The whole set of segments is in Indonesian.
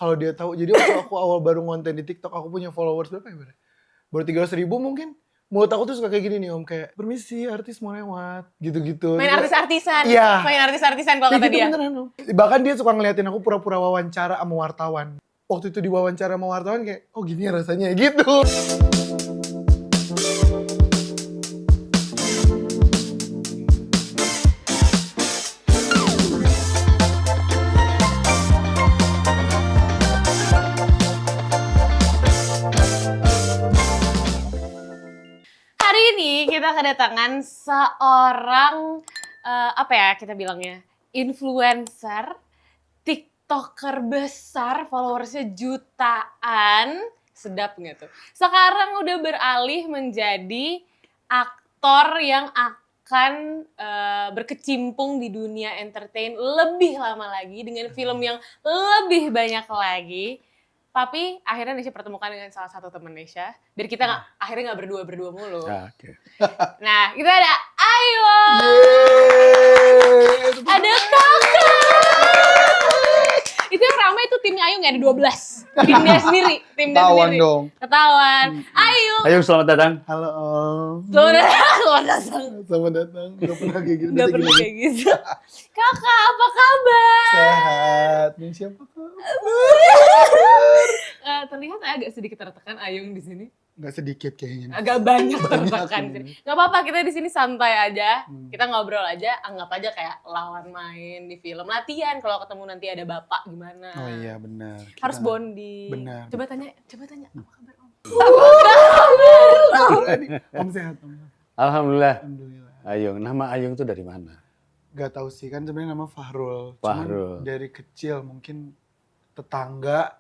Kalau dia tahu, jadi waktu aku awal baru ngonten di TikTok, aku punya followers berapa ya? Baru 300.000 mungkin. Mulut aku tuh suka kayak gini nih Om, kayak permisi artis mau lewat, gitu-gitu. Main artis-artisan. Iya. Main artis-artisan kalau Kayak kata gitu dia. beneran Om. Bahkan dia suka ngeliatin aku pura-pura wawancara sama wartawan. Waktu itu diwawancara sama wartawan kayak, oh gini ya rasanya gitu. Hari ini kita kedatangan seorang apa ya kita bilangnya, influencer, TikToker besar, followersnya jutaan, sedap nggak tuh? Sekarang udah beralih menjadi aktor yang akan berkecimpung di dunia entertain lebih lama lagi dengan film yang lebih banyak lagi. Tapi akhirnya Nesya pertemukan dengan salah satu teman Nesya, biar kita akhirnya nggak berdua mulu. Oke. Nah, kita ada Ayo, Yeay. ada Kakak. Itu yang ramai itu timnya Ayu nggak ada 12. Tim dia sendiri, tim dia Ketahuan sendiri. dong. Ketahuan. Ayo. Ayo selamat datang. Halo Om. Selamat datang. Selamat datang. Gak pernah kayak gitu. Gak biasa pernah gini. kayak gitu. Kakak, apa kabar? Sehat. Nih siapa kak? Terlihat agak sedikit tertekan Ayung di sini. Gak sedikit kayaknya. Agak banyak Banyak tertekan. ini. Gak apa-apa, kita di sini santai aja. Kita ngobrol aja, anggap aja kayak lawan main di film. Latihan kalau ketemu nanti ada bapak gimana. Oh iya benar. Harus bonding. Benar. Coba tanya apa kabar Om? Om sehat Om. Alhamdulillah. Alhamdulillah. Ayung, nama Ayung itu dari mana? Gak tahu sih kan sebenarnya nama Fahrul. Fahrul. Cuman dari kecil mungkin tetangga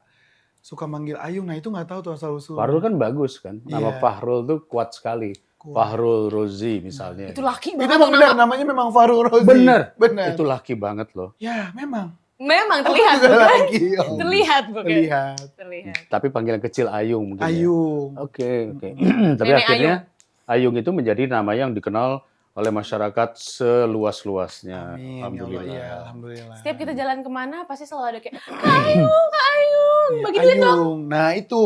suka manggil Ayung. Nah itu nggak tahu tuh asal usul. Fahrul kan bagus kan? Nama Iya. Fahrul tuh kuat sekali. Kuat. Fahrul Rozi misalnya. Itu laki Itu banget. emang benar namanya memang Fahrul Rozi. Bener. Bener. Itu laki banget loh. Ya memang. Memang Aku terlihat juga bukan? lagi, Om. Terlihat bukan? Terlihat. Tapi panggilan kecil Ayung mungkin. ya. Ayung. Oke. Tapi Nenek akhirnya Ayung itu menjadi nama yang dikenal oleh masyarakat seluas-luasnya. Amin. Ya Allah, Alhamdulillah. iya, alhamdulillah. Setiap kita jalan kemana pasti selalu ada kayak Kak Ayung, Iya, bagi duit dong. Ayung. Nah itu.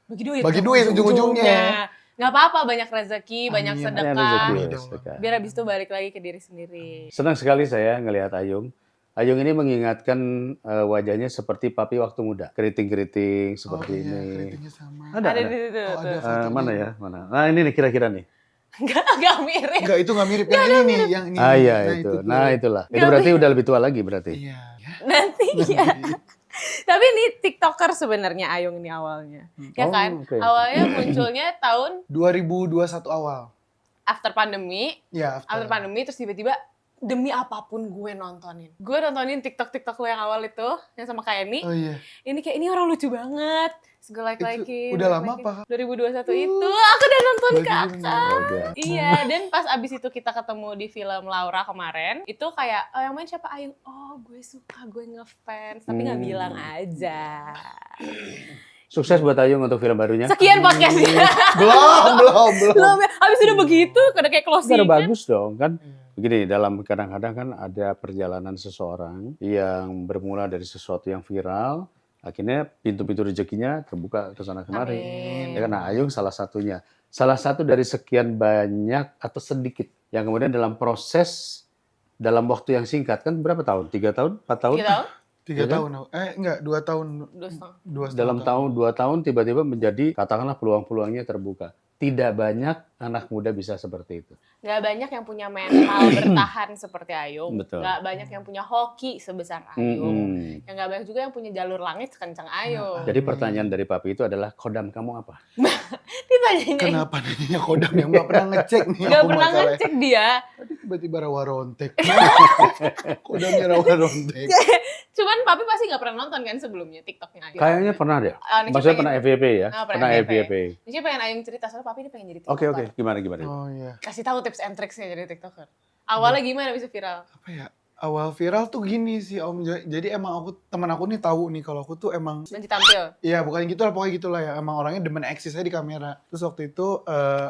Bagi dong, duit ujung-ujungnya. Gak apa-apa, banyak rezeki, banyak Amin. sedekah. Hanya rezeki, Amin. sedekah. Biar habis itu balik lagi ke diri sendiri. Senang sekali saya ngelihat Ayung. Ayung ini mengingatkan wajahnya seperti papi waktu muda. Keriting-keriting seperti iya, ini. keritingnya sama. Ada. Di situ. Oh, ada tuh. fotonya. Mana ya? Mana? Nah ini nih kira-kira nih. Gak mirip. Enggak, itu nggak mirip yang ini nih, yang ini. Ah iya Nah, itu. tuh. Nah itulah. Itu Nggak berarti udah lebih tua lagi berarti. Iya. Nanti ya. Tapi ini TikToker sebenarnya Ayung ini awalnya. Ya Oh, kan? oke. Awalnya munculnya tahun 2021 awal. after pandemi. Ya, After pandemi terus tiba-tiba demi apapun gue nontonin. Gue nontonin TikTok lo yang awal itu, yang sama kayak Eni. Oh iya. Ini kayak, ini orang lucu banget. Terus gue like-likein. Itu udah lama apa? 2021 itu, aku udah nonton Bagi kakak. Udah. Iya, dan pas abis itu kita ketemu di film Laura kemarin, itu kayak, oh yang main siapa Ayung? Oh gue suka, gue ngefans, tapi gak bilang aja. Sukses buat Ayung untuk film barunya. Sekian podcastnya. Belum. Belum ya, abis udah begitu, udah kayak closing Baru kan. bagus dong kan. Begini, dalam kadang-kadang kan ada perjalanan seseorang yang bermula dari sesuatu yang viral, akhirnya pintu-pintu rezekinya terbuka ke sana kemari. Amin. Ya kan, nah, Ayung salah satunya. Salah satu dari sekian banyak atau sedikit yang kemudian dalam proses dalam waktu yang singkat kan berapa tahun? 3 tahun? 4 tahun? 3 tahun? 3 Iya kan? tahun. Enggak, 2 tahun. 2,5. Dalam tahun 2 tahun tiba-tiba menjadi katakanlah peluang-peluangnya terbuka. Tidak banyak anak muda bisa seperti itu. Gak banyak yang punya mental bertahan seperti Ayung. Betul. Gak banyak yang punya hoki sebesar Ayung. Mm-mm. Yang gak banyak juga yang punya jalur langit sekencang Ayung. Jadi pertanyaan dari papi itu adalah kodam kamu apa? Ditanyanya. Kenapa nanya kodam yang nggak pernah ngecek nih? Gak aku pernah masalahnya. ngecek dia. Tadi tiba-tiba rawa rontek. Kodamnya rawa rontek. Cuman papi pasti gak pernah nonton kan sebelumnya TikToknya Ayung. Kayaknya pernah deh. Nisha Maksudnya pengen- pernah FYP ya? Ah, Pernah FYP. Nisha pengen Ayung cerita, soalnya papi ini pengen jadi Oke TikToker. oke, gimana? Oh iya. Kasih tahu tips and tricksnya jadi TikToker. Awalnya gimana bisa viral? Apa ya? Awal viral tuh gini sih Om, jadi emang teman aku nih tahu nih kalau aku tuh emang Nanti tampil. iya bukan gitu lah, pokoknya gitulah ya, emang orangnya demen eksis aja di kamera. Terus waktu itu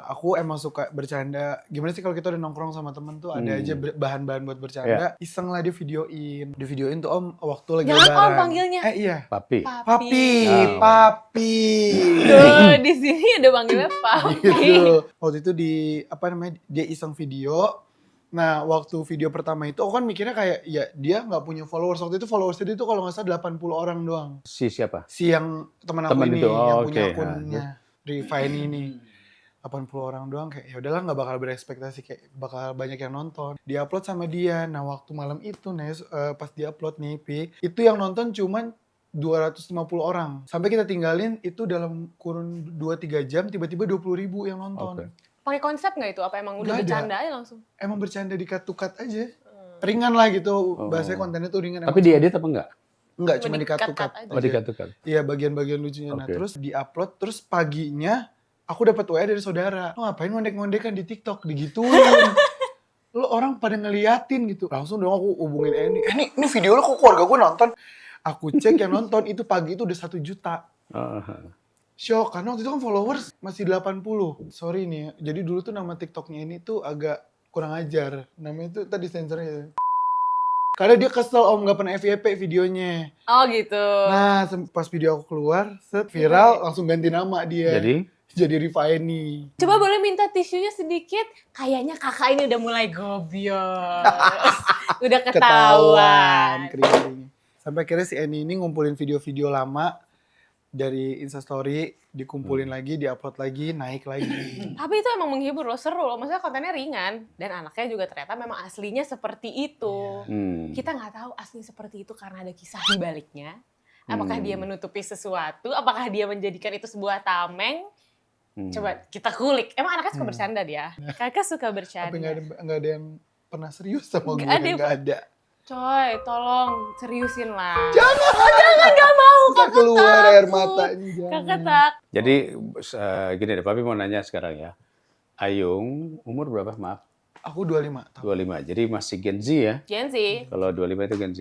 aku emang suka bercanda, gimana sih kalau kita udah nongkrong sama temen tuh ada aja bahan-bahan buat bercanda, iseng lah dia videoin tuh Om waktu lagi Jangan lebaran. Om panggilnya. Iya. Papi. Papi. Papi. Tuh, di sini udah panggilnya Papi. Gitu. Waktu itu dia iseng video. Nah, waktu video pertama itu aku kan mikirnya kayak ya dia nggak punya followers. Waktu itu followersnya dia tuh kalau nggak salah 80 orang doang. Si siapa? Si yang teman aku Temen ini itu, yang oke. punya Nah, akunnya Refine ini. 80 orang doang kayak ya udahlah nggak bakal berekspektasi kayak bakal banyak yang nonton. Diupload sama dia. Nah, waktu malam itu pas diupload nih itu yang nonton cuman 250 orang. Sampai kita tinggalin itu dalam kurun 2-3 jam tiba-tiba 20.000 yang nonton. Oke. Pakai konsep nggak itu? Apa emang udah Nggak ada. bercanda aja langsung? Emang bercanda di cut-to-cut aja. Ringan lah gitu. Oh. Bahasanya kontennya tuh ringan. Tapi diedit apa enggak? Enggak, Cuma cuma di cut-to-cut di-cut aja. Oh, dikat-cut. Iya, bagian-bagian lucunya. Nah, Oke. terus di-upload, terus paginya aku dapat WA dari saudara. Lo ngapain ngondek-ngondekan di TikTok? Digituin. Lo orang pada ngeliatin gitu. Langsung dong aku hubungin Eni. Ini video lo kok keluarga gue nonton? Aku cek yang nonton itu pagi itu udah 1 juta. Shock, karena waktu itu kan followers masih 80. Sorry nih ya. Jadi dulu tuh nama TikToknya ini tuh agak kurang ajar. Namanya tuh tadi sensornya. Karena dia kesel Om gak pernah FYP videonya. Oh gitu. Nah, pas video aku keluar, viral, langsung ganti nama dia. Jadi Rifaini. Coba boleh minta tisunya sedikit? Kayaknya kakak ini udah mulai gobios. Udah ketahuan. Kering-keringnya. Sampai akhirnya si Eni ini ngumpulin video-video lama dari Instastory, dikumpulin lagi, diupload lagi, naik lagi. Tapi itu emang menghibur loh, seru loh. Maksudnya kontennya ringan. Dan anaknya juga ternyata memang aslinya seperti itu. Kita nggak tahu asli seperti itu karena ada kisah di baliknya. Apakah dia menutupi sesuatu? Apakah dia menjadikan itu sebuah tameng? Coba kita kulik. Emang anaknya suka bercanda dia? Kakak suka bercanda. Tapi nggak ada yang pernah serius sama gue, Nggak ada. nggak ada. Coy, tolong seriusin lah. Jangan, Gak mau. Kakak keluar air mata ini, Kakak tak. Jadi gini deh, Papi mau nanya sekarang ya. Ayung umur berapa? Maaf. Aku 25 tahun. 25. Jadi masih Gen Z ya? Gen Z. Kalau 25 itu Gen Z.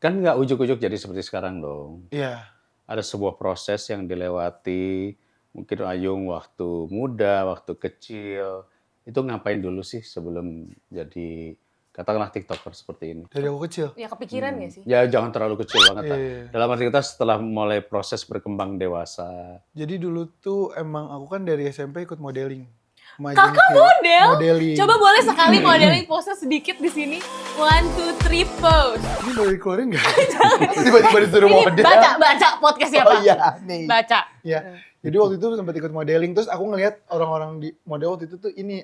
Kan nggak ujuk-ujuk jadi seperti sekarang dong. Iya. Ada sebuah proses yang dilewati. Mungkin Ayung waktu muda, waktu kecil. Itu ngapain dulu sih sebelum jadi katakanlah TikToker seperti ini? Dari aku kecil. Ya kepikiran gak sih? Ya jangan terlalu kecil banget lah. Iya. Dalam arti kita setelah mulai proses berkembang dewasa. Jadi dulu tuh emang aku kan dari SMP ikut modeling. Kakak model? Modeling. Coba boleh sekali modeling pose sedikit di sini. 1, 2, 3 pose. Ini boleh dikeluarin nggak? Tiba-tiba disuruh Ini model. baca podcast siapa? Oh iya, nih. Baca. Ya. Jadi waktu itu sempat ikut modeling, terus aku ngeliat orang-orang di model waktu itu tuh ini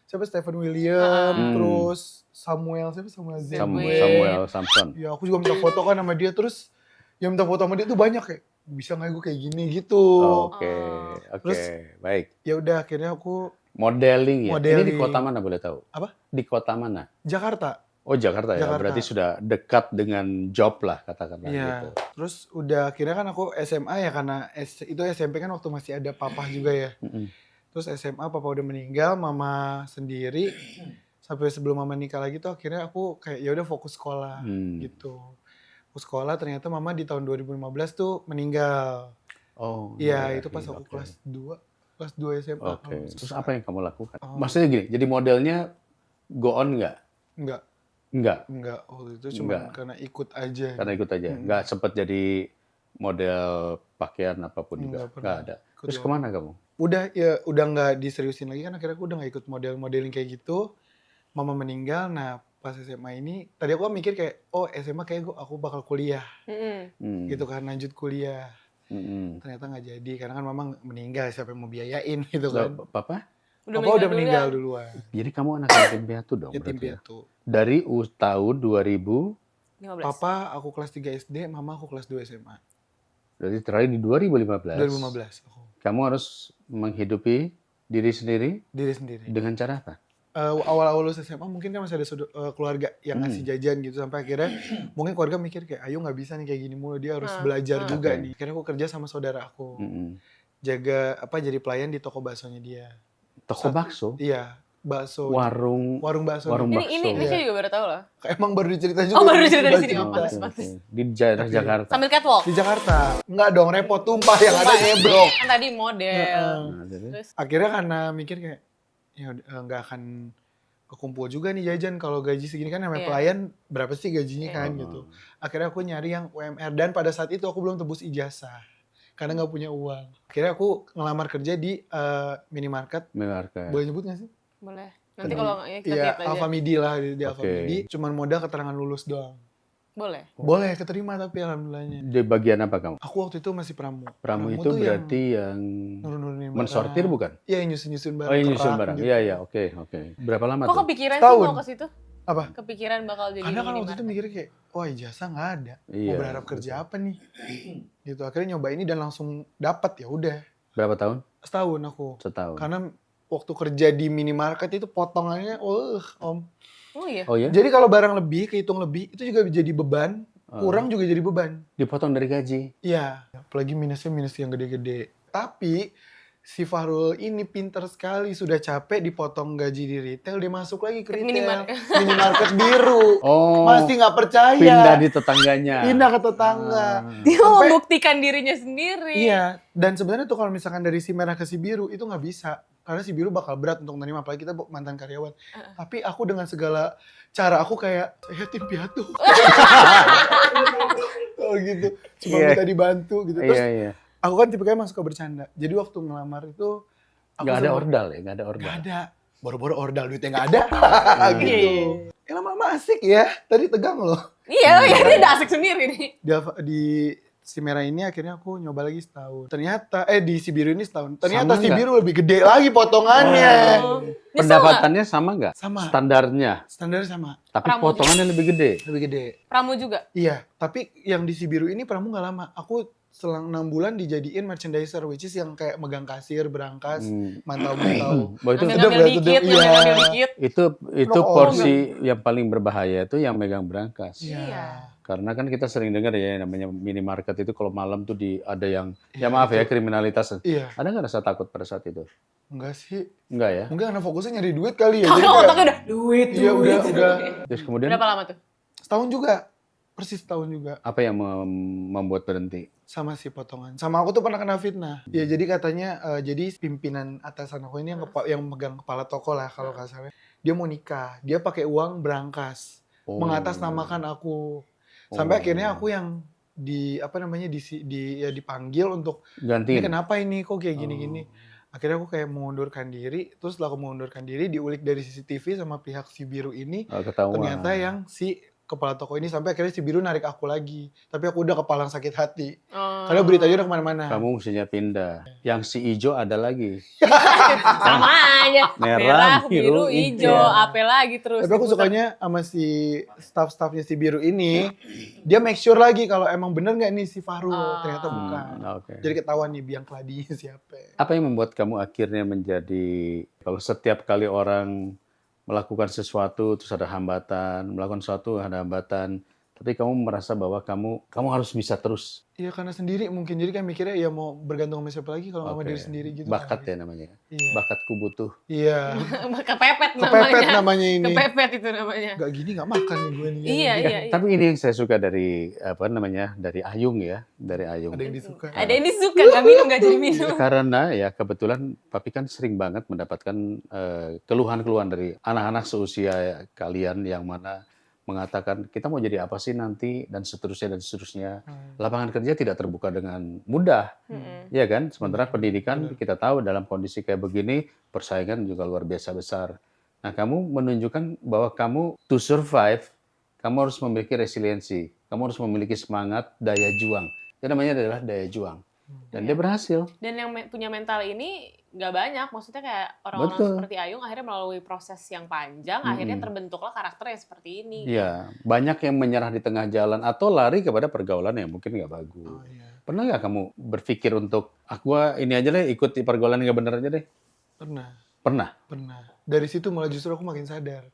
siapa Stephen William, terus Samuel Samuel Samson. Ya aku juga minta foto kan sama dia, terus yang minta foto sama dia tuh banyak kayak bisa nggak gue kayak gini gitu. Oke, Terus, baik. Ya udah akhirnya aku Modeling ya. Ini di Modeling. kota mana boleh tahu? Apa? Di kota mana? Jakarta. Oh Jakarta ya. Jakarta. Berarti sudah dekat dengan job lah katakanlah Iya. gitu. Terus udah akhirnya kan aku SMA ya karena itu SMP kan waktu masih ada papa juga ya. Terus SMA papa udah meninggal, mama sendiri. Sampai sebelum mama nikah lagi tuh akhirnya aku kayak ya udah fokus sekolah gitu. Fokus sekolah ternyata mama di tahun 2015 tuh meninggal. Oh. Iya, iya, itu pas aku oke. kelas 2 SMA. Oke. Terus apa yang kamu lakukan? Oh. Maksudnya gini, jadi modelnya go on nggak? Enggak, Nggak, waktu itu cuma Enggak. karena ikut aja. karena ikut aja. Nggak sempet jadi model pakaian apapun juga. Nggak pernah. Nggak ada. Ikut Terus doang. kemana kamu? Udah nggak diseriusin lagi kan akhirnya aku udah nggak ikut modeling kayak gitu. Mama meninggal, nah pas SMA ini tadi aku kan mikir kayak oh SMA kayak aku bakal kuliah gitu kan, lanjut kuliah. Ternyata nggak jadi karena kan mama meninggal, siapa yang mau biayain gitu kan. Papa? Papa udah meninggal duluan. Jadi kamu anak yatim piatu dong Yatim berarti ya? piatu. Dari tahun 2000, 15. Papa aku kelas 3 SD, mama aku kelas 2 SMA. berarti terakhir di 2015. 2015 aku. Kamu harus menghidupi diri sendiri Diri sendiri. dengan cara apa? Awal-awal lulus SMA mungkin kan masih ada keluarga yang ngasih jajan gitu sampai akhirnya mungkin keluarga mikir kayak Ayu nggak bisa nih kayak gini mulu, dia harus belajar juga Oke. nih. Akhirnya aku kerja sama saudara aku, jaga jadi pelayan di toko baksonya dia. Toko bakso? Iya, bakso. Warung Bakso. warung nih. bakso. Ini Iya. saya juga baru tahu loh. Emang baru dicerita juga. Oh, baru dicerita di Baru sini. Oh, cerita. pantes, Oke, pantes. oke. Di daerah Tapi- Jakarta. Sambil catwalk. Di Jakarta. Enggak dong, repot tumpah yang ada Sumpah, nyebrok. Kan tadi model. Nah, jadi Terus Akhirnya karena mikir kayak ya nggak akan kekumpul juga nih jajan kalau gaji segini kan namanya Iya. pelayan berapa sih gajinya Iya. kan gitu. Akhirnya aku nyari yang UMR dan pada saat itu aku belum tebus ijazah karena nggak punya uang. Akhirnya aku ngelamar kerja di minimarket. Mengarka. Boleh nyebut nggak sih? boleh. Nanti Tapi- kalau ya kita Iya, lihat aja. Alfamidi lah di Oke. Alfamidi. Cuman modal keterangan lulus doang. Boleh. Boleh keterima tapi alhamdulillahnya. Di bagian apa kamu? Aku waktu itu masih pramu. Pramu itu tuh berarti yang nurun-nurunin barang. mensortir bukan? Iya, yang nyusun-nyusun barang. Oh, yang nyusun kerak barang. gitu. Iya, iya, oke, oke. Berapa lama Kok tuh? kepikiran sih Setahun. mau ke situ? Apa? Kepikiran bakal jadi Karena kan waktu minimarket. itu mikirnya kayak, wah ijazah nggak ada. Iya, Mau berharap kerja apa nih? Gitu. Akhirnya nyoba ini dan langsung dapat ya udah. Berapa tahun? Setahun aku. Setahun. Karena waktu kerja di minimarket itu potongannya, om. Oh iya. Oh ya? Jadi kalau barang lebih, kehitung lebih, itu juga jadi beban. Oh. Kurang juga jadi beban. Dipotong dari gaji. Iya. Apalagi minusnya minus yang gede-gede. Tapi si Fahrul ini pinter sekali. Sudah capek dipotong gaji di retail, dia masuk lagi ke Ke retail. minimarket. Minimarket biru. Oh. Masih nggak percaya. Pindah di tetangganya. Pindah ke tetangga. Ah. Dia Sampai- membuktikan dirinya sendiri. Iya, dan sebenarnya tuh kalau misalkan dari si merah ke si biru itu nggak bisa. Karena si biru bakal berat untuk menerima, apalagi kita mantan karyawan. Tapi aku dengan segala cara aku kayak, yatim piatu. Oh gitu, cuma Iya. minta dibantu gitu. Terus Iya, iya. aku kan tipenya emang suka bercanda. Jadi waktu ngelamar itu, aku Nggak ada sama- ordal ya? Nggak ada ordal. Nggak ada. Boro-boro ordal duitnya nggak ada. Iya. Gitu. Ya lama-lama asik ya, tadi tegang loh. Iya, iya, dia udah asik sendiri nih. Di si merah ini akhirnya aku nyoba lagi setahun. Ternyata di si biru ini setahun. Ternyata Sama si nggak? biru lebih gede lagi potongannya. Oh. Nyesel nggak? Pendapatannya sama nggak? Sama. Standarnya. Standarnya sama, Tapi Pramu potongannya lebih gede. lebih gede. Pramu juga. Iya, tapi yang di si biru ini pramu nggak lama. Aku selang 6 bulan dijadiin merchandiser, which is yang kayak megang kasir, berangkas, mantau-mantau. Bahwa itu Sedap, Ngambil sedap, dikit, iya. ngambil dikit. itu Loh, porsi yang paling berbahaya itu yang megang berangkas. Iya. Karena kan kita sering dengar ya namanya minimarket itu kalau malam tuh ada yang Iya, ya maaf ya itu. kriminalitas. Iya, Ada nggak rasa takut pada saat itu? enggak sih. Enggak ya. Mungkin karena fokusnya nyari duit kali ya. Kalau Jadi kayak- otaknya udah duit, Iya, udah. Terus kemudian Berapa lama tuh? Setahun juga. Persis setahun juga. apa yang membuat berhenti? Sama si potongan. Sama aku tuh pernah kena fitnah. Ya jadi katanya, jadi pimpinan atasan aku ini yang megang kepala toko lah kalau kasarnya. Dia mau nikah. Dia pakai uang berangkas. Oh. Mengatasnamakan aku. Sampai Oh. akhirnya aku yang dipanggil untuk ini gantiin. kenapa ini kok kayak Oh. gini-gini. Akhirnya aku kayak mengundurkan diri. Terus setelah aku mengundurkan diri diulik dari CCTV sama pihak si biru ini. Oh, ketahuan. Ternyata yang si kepala toko ini sampai akhirnya si biru narik aku lagi. Tapi aku udah kepalang sakit hati. Oh. Karena beritanya udah kemana-mana. Kamu mestinya pindah. Yang si ijo ada lagi. Sama aja. Merah, biru, biru, hijau, hijau. apa lagi terus. Tapi aku diputar. sukanya sama si staff-staffnya si biru ini, dia make sure lagi kalau emang bener nggak nih si Fahrul. Oh. Ternyata bukan. Oke. Jadi ketahuan nih biang keladinya siapa. Apa yang membuat kamu akhirnya menjadi kalau setiap kali orang melakukan sesuatu terus ada hambatan, melakukan sesuatu ada hambatan, tapi kamu merasa bahwa kamu harus bisa terus. Iya karena sendiri mungkin, jadi kan mikirnya ya mau bergantung sama siapa lagi kalau nggak sama Oke. diri sendiri gitu. Bakat kan. ya namanya. Iya. Bakatku butuh. Iya. Kepepet Kepepet namanya. namanya ini. Kepepet itu namanya. Gak gini gak makan nih gue nih. Iya, iya. Tapi ini yang saya suka dari dari Ayung ya, dari Ayung. Ada yang disuka. Ada yang disuka, nggak minum, nggak jadi minum. Karena ya kebetulan Papi kan sering banget mendapatkan keluhan-keluhan dari anak-anak seusia kalian yang mana mengatakan kita mau jadi apa sih nanti dan seterusnya dan seterusnya. Lapangan kerja tidak terbuka dengan mudah, Mm-mm. ya kan? Sementara pendidikan Benar. kita tahu dalam kondisi kayak begini persaingan juga luar biasa besar. Nah, kamu menunjukkan bahwa kamu to survive, kamu harus memiliki resiliensi, kamu harus memiliki semangat, daya juang. Itu namanya adalah daya juang. Dan dia berhasil. Dan yang punya mental ini nggak banyak, maksudnya kayak orang-orang Betul. seperti Ayung akhirnya melalui proses yang panjang, akhirnya terbentuklah karakter yang seperti ini. Iya, banyak yang menyerah di tengah jalan atau lari kepada pergaulan yang mungkin nggak bagus. Oh, iya. Pernah nggak kamu berpikir untuk, gua ini aja deh, ikut di pergaulan yang nggak bener aja deh? Pernah. Pernah? Pernah. Dari situ malah justru aku makin sadar.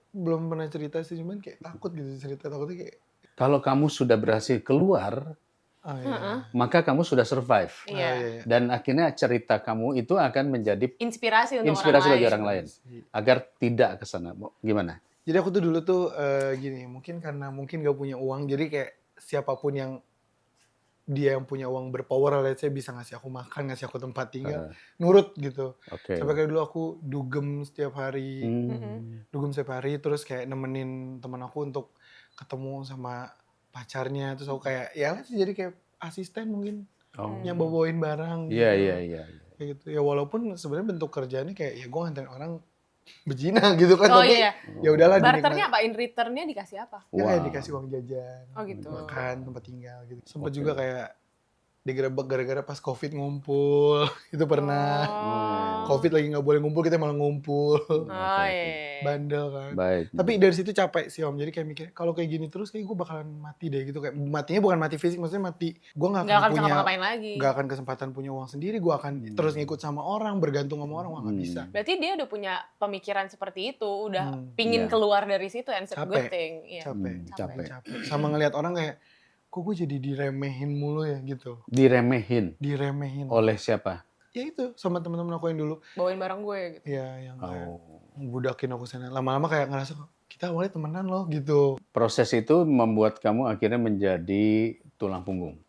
Belum pernah cerita sih, cuman kayak takut gitu cerita. Takutnya kayak, Kalau kamu sudah berhasil keluar, Oh, iya. maka kamu sudah survive. Oh, Iya. iya. Dan akhirnya cerita kamu itu akan menjadi Inspirasi untuk inspirasi orang bagi lain. orang lain agar tidak ke sana. Gimana? Jadi aku tuh dulu tuh gini, mungkin karena mungkin gak punya uang, jadi kayak siapapun yang dia yang punya uang berpower, let's say bisa ngasih aku makan, ngasih aku tempat tinggal, nurut gitu. Oke. Sampai kayak dulu aku dugem setiap hari, terus kayak nemenin teman aku untuk ketemu sama pacarnya, terus aku kayak ya let's say jadi kayak asisten mungkin Oh. yang bawain barang gitu. Iya. Kayak gitu. Ya walaupun sebenarnya bentuk kerjaannya kayak ya gue nganterin orang bezina gitu kan, Oh tapi iya. ya udahlah Barternya apa? In returnnya dikasih apa? ya kayak Wow. dikasih uang jajan, Oh gitu. makan, tempat tinggal gitu. Sempet Oke. juga kayak digerebek gara-gara pas COVID ngumpul, itu pernah. Oh. COVID lagi nggak boleh ngumpul, kita malah ngumpul. Oh iya. Bandel kan. Baik. Tapi dari situ capek sih Om, jadi kayak mikir kalau kayak gini terus kayak gue bakalan mati deh gitu. Kayak matinya bukan mati fisik, maksudnya mati. Gue Nggak nggak akan akan bisa punya, ngapa-ngapain lagi. nggak akan kesempatan punya uang sendiri. Gue akan terus ngikut sama orang, bergantung sama orang, wah nggak bisa. Berarti dia udah punya pemikiran seperti itu, udah Hmm, pingin iya. keluar dari situ, and it's a good Capek. thing. Iya. Capek. Capek. Sama ngelihat orang kayak, kok gue jadi diremehin mulu ya gitu. Diremehin Diremehin. oleh siapa? Ya itu sama teman-teman aku yang dulu, Bawain barang gue gitu. ya yang kayak Oh. budakin aku sana. Lama-lama kayak ngerasa kok kita awalnya temenan loh gitu. Proses itu membuat kamu akhirnya menjadi tulang punggung.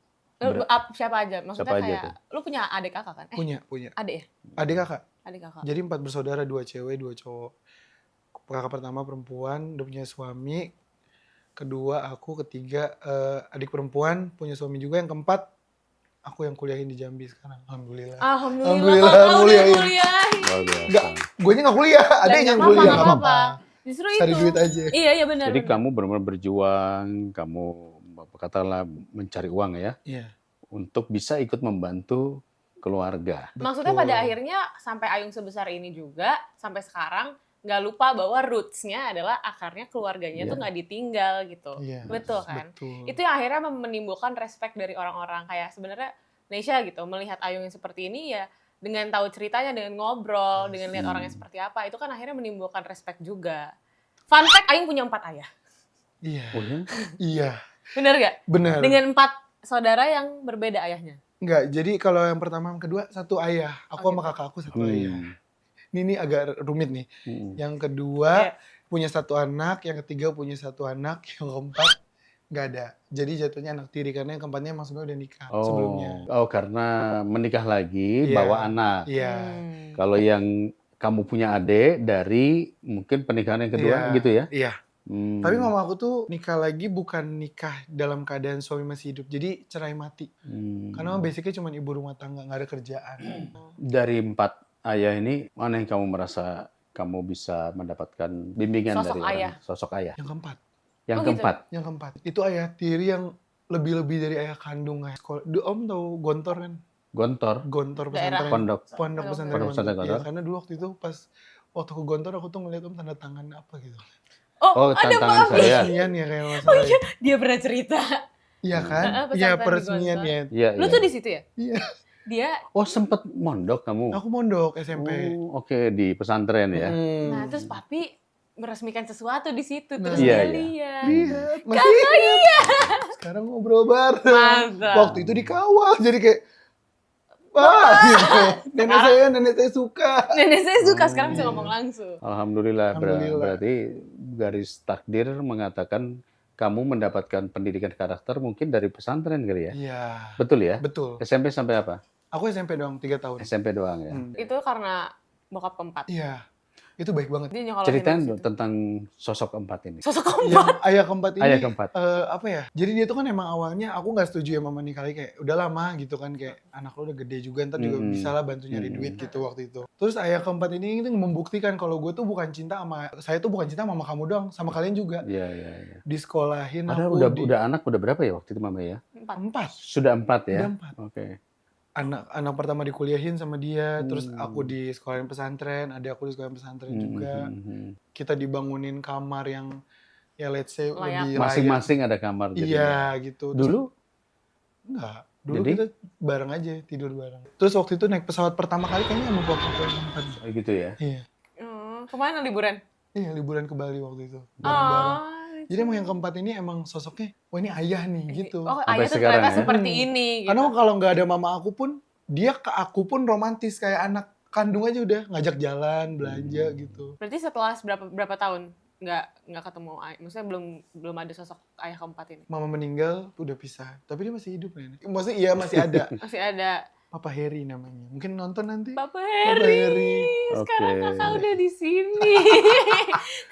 Siapa aja? Maksudnya Siapa aja kayak, tuh? lu punya adik kakak kan? Punya. Adik ya? Adik kakak. Adik kakak. Jadi 4 bersaudara, 2 cewek, 2 cowok. Kakak pertama perempuan, udah punya suami. Kedua aku, ketiga adik perempuan, punya suami juga. Yang keempat, aku yang kuliahin di Jambi sekarang. Alhamdulillah. Alhamdulillah. Kakak udah kuliahin. Luar biasa. Enggak, gue nggak kuliah. Adanya yang Nggak kuliah. apa-apa, Nggak nggak apa-apa. Justru Cari itu. duit aja. Iya benar. Jadi kamu benar-benar berjuang, kamu katakanlah mencari uang ya, Iya. untuk bisa ikut membantu keluarga. Maksudnya Betul. pada akhirnya sampai Ayung sebesar ini juga, sampai sekarang nggak lupa bahwa roots-nya adalah akarnya keluarganya tuh Iya. nggak ditinggal gitu. Iya. Betul kan? Betul. Itu yang akhirnya menimbulkan respect dari orang-orang kayak sebenarnya Nesha gitu, melihat Ayung yang seperti ini ya dengan tahu ceritanya, dengan ngobrol, dengan lihat orangnya seperti apa, itu kan akhirnya menimbulkan respect juga. Fun fact, Ayung punya 4 ayah. Iya. Oh ya? Iya. Bener gak? Benar. Dengan 4 saudara yang berbeda ayahnya. Enggak, jadi kalau yang pertama yang kedua satu ayah. Aku Oh, sama gitu. kakak aku satu ayah. Ini agak rumit nih. Hmm. Yang kedua Iya. punya satu anak, yang ketiga punya satu anak, yang keempat nggak ada. Jadi jatuhnya anak tiri karena yang keempatnya emang sebenarnya udah nikah sebelumnya. Oh, karena menikah lagi, Iya. bawa anak. Iya. Kalau yang kamu punya adik dari mungkin pernikahan yang kedua Iya. gitu ya? Iya. Hmm. Tapi mama aku tuh nikah lagi bukan nikah dalam keadaan suami masih hidup. Jadi cerai mati. Hmm. Karena basicnya cuma ibu rumah tangga, nggak ada kerjaan. Dari 4 ayah ini, mana yang kamu merasa kamu bisa mendapatkan bimbingan Sosok dari orang? ayah. Sosok ayah. Yang keempat. Yang Oh, gitu? keempat. Yang keempat. Itu ayah tiri yang lebih-lebih dari ayah kandung. Ayah sekolah. Om tahu Gontor kan? Gontor, Gontor Daerah. pesantren. pondok. Pondok pesantren. Pondok pesantren Gontor. Gontor. Iya, karena dulu waktu itu pas waktu ke Gontor aku tuh ngeliat Om tanda tangan apa gitu. Oh, ada tantangan apa? saya. Peresmian ya kayak masalah. ya. Dia pernah cerita. Iya kan? Pesantren Iya di peresmian Gontor. ya. Iya, Lu iya. tuh di situ ya? Iya. Dia, Oh, sempet mondok kamu? Aku mondok SMP. Oh, oke, di pesantren ya. nah terus papi meresmikan sesuatu di situ. Nah. Terus Iya, dia iya. lihat. Lihat, masih ingat. Sekarang ngobrol bareng. Mantap. Waktu itu dikawal, jadi kayak wah gitu. Nenek saya suka. Nenek saya suka sekarang bisa ngomong langsung. Alhamdulillah, Alhamdulillah. berarti garis takdir mengatakan kamu mendapatkan pendidikan karakter mungkin dari pesantren kali ya? Iya, Betul ya? betul. SMP sampai apa? Aku SMP doang 3 tahun. SMP doang ya? Hmm. Itu karena bokap keempat. Iya, itu baik banget. Dia nyokolahin Ceritain dari situ. tentang sosok keempat ini. Sosok keempat. Yang ayah keempat ini Ayah keempat. apa ya? Jadi dia tuh kan emang awalnya aku nggak setuju ya mama nikah lagi kayak udah lama gitu kan kayak anak lo udah gede juga ntar juga bisa lah bantu nyari duit gitu waktu itu. Terus ayah keempat ini itu membuktikan kalau gue tuh bukan cinta sama saya tuh bukan cinta sama kamu doang, sama kalian juga. Iya, iya, iya. Disekolahin Ada aku udah anak udah berapa ya waktu itu Mama ya? 4. 4. Sudah 4 ya? Udah 4. Oke. Anak pertama dikuliahin sama dia, terus aku di sekolahin pesantren, adik aku di sekolahin pesantren juga. Kita dibangunin kamar yang ya let's say Layak. lebih layak. Masing-masing ada kamar jadi. Iya gitu. Dulu Enggak. Dulu Jadi? kita bareng aja, tidur bareng. Terus waktu itu naik pesawat pertama kali kayaknya sama bapak aku yang keempat. gitu ya. Iya. Kemana liburan? Iya, liburan ke Bali waktu itu. Bareng-bareng. Oh, Jadi emang yang keempat ini emang sosoknya, wah ini ayah nih gitu. Oh, Sampai ayah tuh sekarang ternyata ya. seperti ini gitu. Karena kalau nggak ada mama aku pun, dia ke aku pun romantis kayak anak kandung aja udah ngajak jalan, belanja gitu. Berarti setelah berapa tahun nggak ketemu ayah, maksudnya belum ada sosok ayah keempat ini. Mama meninggal udah pisah, tapi dia masih hidup nenek. Maksudnya iya masih ada. Masih ada Papa Heri namanya. Mungkin nonton nanti. Bapak Papa Heri. Heri. Sekarang Oke. kakak udah di sini.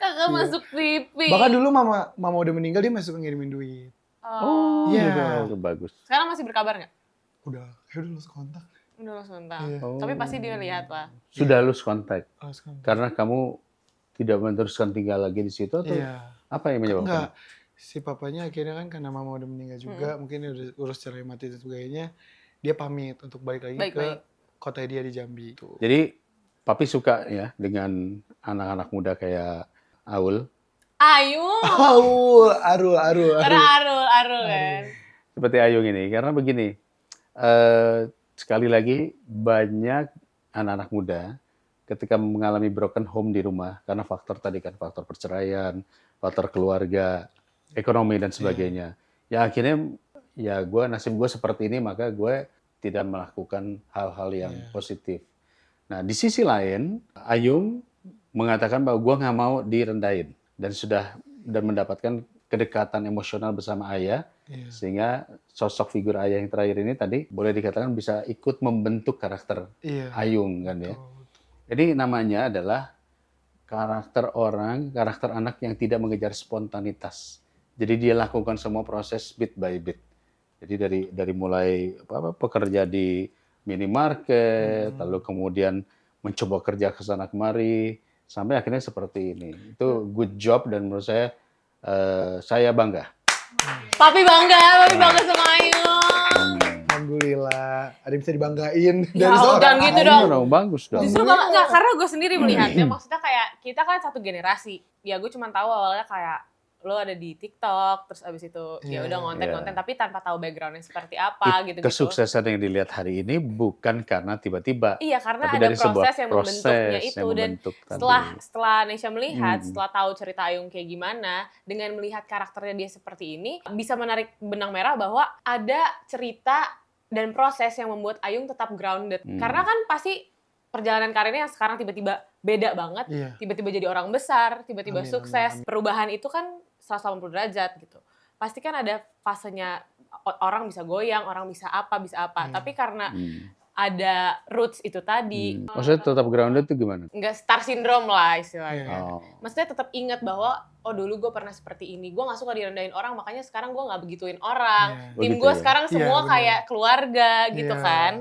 Kakak Iya. masuk TV. Bahkan dulu mama udah meninggal dia masih ngirimin duit. Oh. Iya. gitu. Bagus. Sekarang masih berkabar nggak? Udah lost kontak. Udah langsung kontak. Iya. Tapi pasti dia lihat lah. Sudah lose kontak Lost kontak. karena kamu tidak meneruskan tinggal lagi di situ atau Iya. apa yang menyebabkan? Enggak. Si papanya akhirnya kan karena mama udah meninggal juga, mungkin dia udah urus cerai mati dan sebagainya, dia pamit untuk balik lagi Baik, ke baik. kota dia di Jambi. Tuh. Jadi papi suka ya dengan anak-anak muda kayak Aul. Ayu. Arul. Arul kan. Seperti Ayung ini. Karena begini, sekali lagi banyak anak-anak muda ketika mengalami broken home di rumah karena faktor tadi kan, faktor perceraian, faktor keluarga, ekonomi dan sebagainya. Ya akhirnya ya nasib gue seperti ini maka gue tidak melakukan hal-hal yang positif. Nah di sisi lain Ayung mengatakan bahwa gue nggak mau direndahin dan mendapatkan kedekatan emosional bersama ayah. Iya. Sehingga sosok figur ayah yang terakhir ini tadi boleh dikatakan bisa ikut membentuk karakter Iya. Ayung kan ya. Betul. Jadi namanya adalah karakter anak yang tidak mengejar spontanitas. Jadi dia lakukan semua proses bit by bit. Jadi dari mulai pekerja di minimarket, lalu kemudian mencoba kerja ke sana kemari, sampai akhirnya seperti ini. Itu good job dan menurut saya bangga. Papi bangga sama Ayu. Alhamdulillah, ada yang bisa dibanggain Ya, dari seorang jangan gitu ayah. dong. Bagus dong. Justru nggak, karena gue sendiri melihatnya, maksudnya kayak kita kan satu generasi. Ya gue cuma tahu awalnya kayak lo ada di TikTok, terus abis itu ya udah konten-konten, tapi tanpa tahu backgroundnya seperti apa gitu. Kesuksesan yang dilihat hari ini bukan karena tiba-tiba. Iya, karena Tapi ada dari sebuah proses yang membentuknya proses itu. yang Dan membentuk tadi. setelah Nesha melihat, setelah tahu cerita Ayung kayak gimana, dengan melihat karakternya dia seperti ini, bisa menarik benang merah bahwa ada cerita dan proses yang membuat Ayung tetap grounded. Karena kan pasti perjalanan karirnya yang sekarang tiba-tiba beda banget, Iya. tiba-tiba jadi orang besar, tiba-tiba Amin, sukses. amin. Perubahan itu kan 180 derajat gitu. Pasti kan ada fasenya orang bisa goyang, orang bisa apa. Tapi karena ada roots itu tadi, Maksudnya tetap grounded itu gimana? nggak star syndrome lah istilahnya. Oh. Maksudnya tetap ingat bahwa oh dulu gue pernah seperti ini, gue nggak suka direndahin orang, makanya sekarang gue nggak begituin orang. Iya. Tim Begitu gue ya? sekarang Iya, semua bener. kayak keluarga gitu Iya. kan.